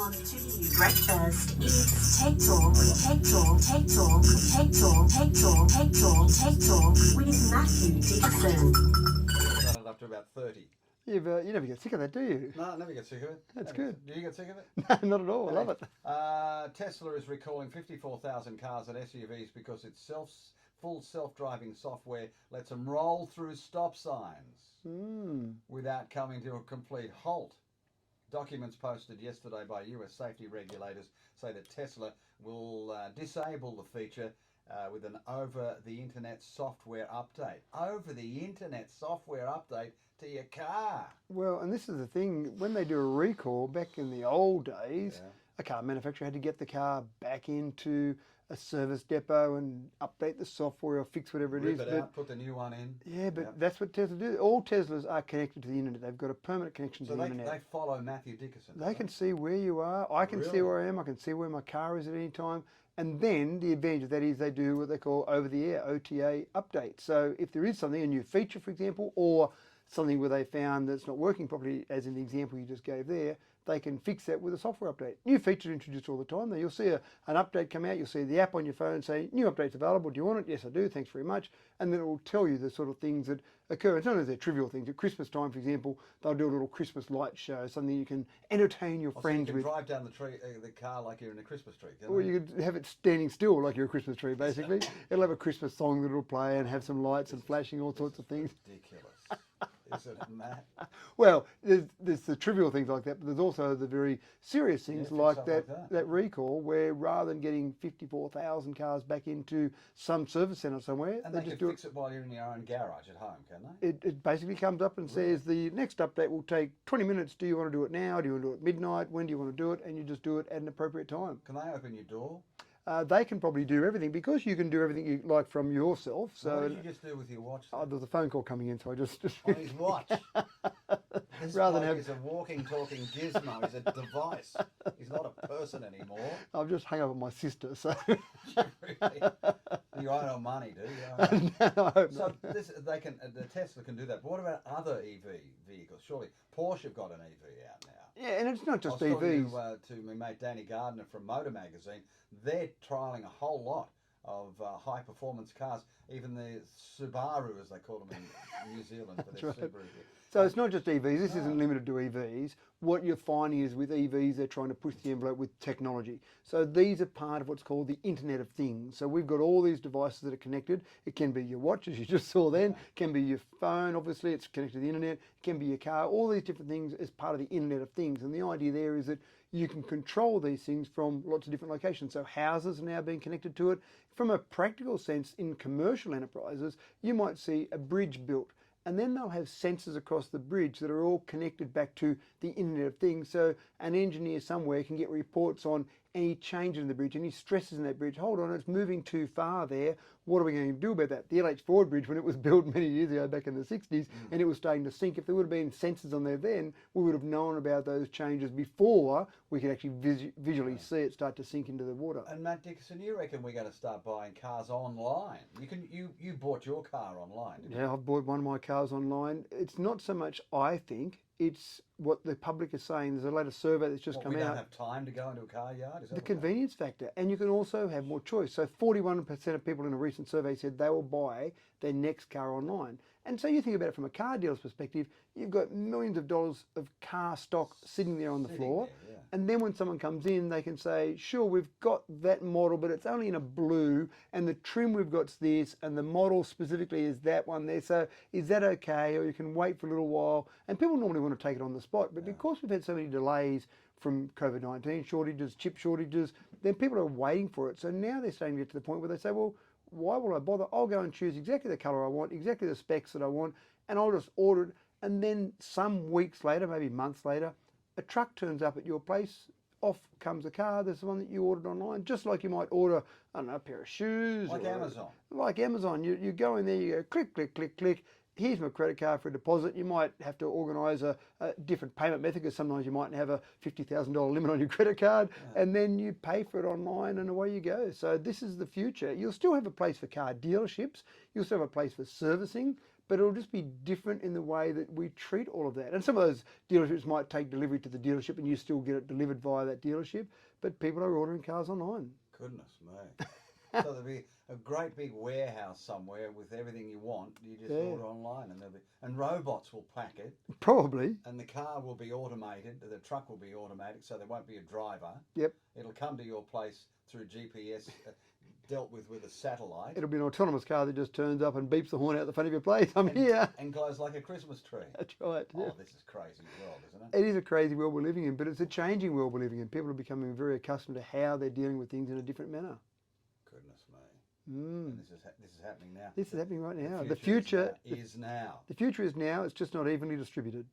on to breakfast. It's Tech Talk, Tech Talk, Tech Talk, Tech Talk, Tech Talk, Tech Talk, Tech Talk with Matthew Dickinson. Got it up to about 30. You never get sick of that, do you? No, I never get sick of it. That's Never good. Do you get sick of it? No, not at all. I love it. Tesla is recalling 54,000 cars and SUVs because its full self-driving software lets them roll through stop signs without coming to a complete halt. Documents posted yesterday by US safety regulators say that Tesla will disable the feature with an over-the-internet software update. Over-the-internet software update to your car. Well, and this is the thing, when they do a recall, back in the old days, a car manufacturer had to get the car back into a service depot and update the software or fix whatever it is. Rip it out, put the new one in. Yeah, but that's what Tesla do. All Teslas are connected to the internet. They've got a permanent connection to the internet. They follow Matthew Dickinson. They can see where you are. I can see where I am. I can see where my car is at any time. And then the advantage of that is they do what they call over-the-air, OTA updates. So if there is something, a new feature, for example, or something where they found that's not working properly, as in the example you just gave there, they can fix that with a software update. New features introduced all the time. You'll see an update come out. You'll see the app on your phone say, new update's available. Do you want it? Yes, I do. Thanks very much. And then it will tell you the sort of things that occur. It's not only they're trivial things. At Christmas time, for example, they'll do a little Christmas light show, something you can entertain your friends so you with. can drive down the car like you're in a Christmas tree, can't Or you could have it standing still like you're a Christmas tree, basically. It'll have a Christmas song that it'll play and have some lights and flashing, all sorts of things. Ridiculous. Isn't it, Matt? Well, there's the trivial things like that, but there's also the very serious things like that recall, where rather than getting 54,000 cars back into some service centre somewhere, and they just fix it while you're in your own garage at home, can they? It basically comes up and says the next update will take 20 minutes. Do you want to do it now? Do you want to do it at midnight? When do you want to do it? And you just do it at an appropriate time. Can they open your door? They can probably do everything because you can do everything you like from yourself. So what did you just do with your watch? There was a phone call coming in, so I just on his watch. This rather bloke than have is a walking, talking gizmo. He's a device. He's not a person anymore. I've just hung up on my sister, so Really? You owe no money, do you? no, I hope So not. the Tesla can do that. But what about other EV vehicles? Surely Porsche have got an EV out now. Yeah, and it's not just I was EVs. talking to my mate Danny Gardner from Motor Magazine. They're trialling a whole lot of high performance cars, even the Subaru, as they call them in New Zealand, for their Subaru. So it's not just EVs. This isn't limited to EVs. What you're finding is with EVs, they're trying to push the envelope with technology. So these are part of what's called the Internet of Things. So we've got all these devices that are connected. It can be your watch, as you just saw then. It can be your phone, obviously, it's connected to the internet. It can be your car. All these different things as part of the Internet of Things. And the idea there is that you can control these things from lots of different locations. So houses are now being connected to it. From a practical sense, in commercial enterprises, you might see a bridge built, and then they'll have sensors across the bridge that are all connected back to the Internet of Things. So an engineer somewhere can get reports on any changes in the bridge, any stresses in that bridge. Hold on, it's moving too far there. What are we going to do about that? The LH Ford Bridge, when it was built many years ago back in the 60s, and it was starting to sink, if there would have been sensors on there then, we would have known about those changes before we could actually visually see it start to sink into the water. And Matt Dickinson, you reckon we're going to start buying cars online? You bought your car online, didn't you? Yeah, I've bought one of my cars online. It's not so much I think, it's what the public is saying. There's a latest survey that's just come we out. don't have time to go into a car yard? Is that The convenience factor, and you can also have more choice. So 41% of people in a recent survey said they will buy their next car online. And so you think about it from a car dealer's perspective, you've got millions of dollars of car stock sitting there on the floor. There, yeah. And then when someone comes in, they can say, sure, we've got that model, but it's only in a blue, and the trim we've got's this, and the model specifically is that one there. So is that okay? Or you can wait for a little while. And people normally want to take it on the spot, but because we've had so many delays from COVID-19 shortages, chip shortages, then people are waiting for it. So now they're starting to get to the point where they say, well, why will I bother? I'll go and choose exactly the colour I want, exactly the specs that I want, and I'll just order it. And then some weeks later, maybe months later, a truck turns up at your place, off comes a car, there's the one that you ordered online, just like you might order, I don't know, a pair of shoes. Like Amazon. Like Amazon. You go in there, you go click, click, click, click. Here's my credit card for a deposit. You might have to organise a different payment method because sometimes you might have a $50,000 limit on your credit card, and then you pay for it online and away you go. So this is the future. You'll still have a place for car dealerships. You'll still have a place for servicing, but it'll just be different in the way that we treat all of that. And some of those dealerships might take delivery to the dealership and you still get it delivered via that dealership, but people are ordering cars online. Goodness me. So there'll be a great big warehouse somewhere with everything you want. You just order online, and robots will pack it, Probably. and the car will be automated. The truck will be automatic, so there won't be a driver. Yep. It'll come to your place through GPS, dealt with a satellite, It'll be an autonomous car that just turns up and beeps the horn out the front of your place. I'm here. and glows like a Christmas tree. That's right. Oh, Yeah. this is crazy world, isn't it? It is a crazy world we're living in, but it's a changing world we're living in. People are becoming very accustomed to how they're dealing with things in a different manner. Goodness me. Mm. And this is happening now. This is happening right now. The future is now. The future is now. It's just not evenly distributed.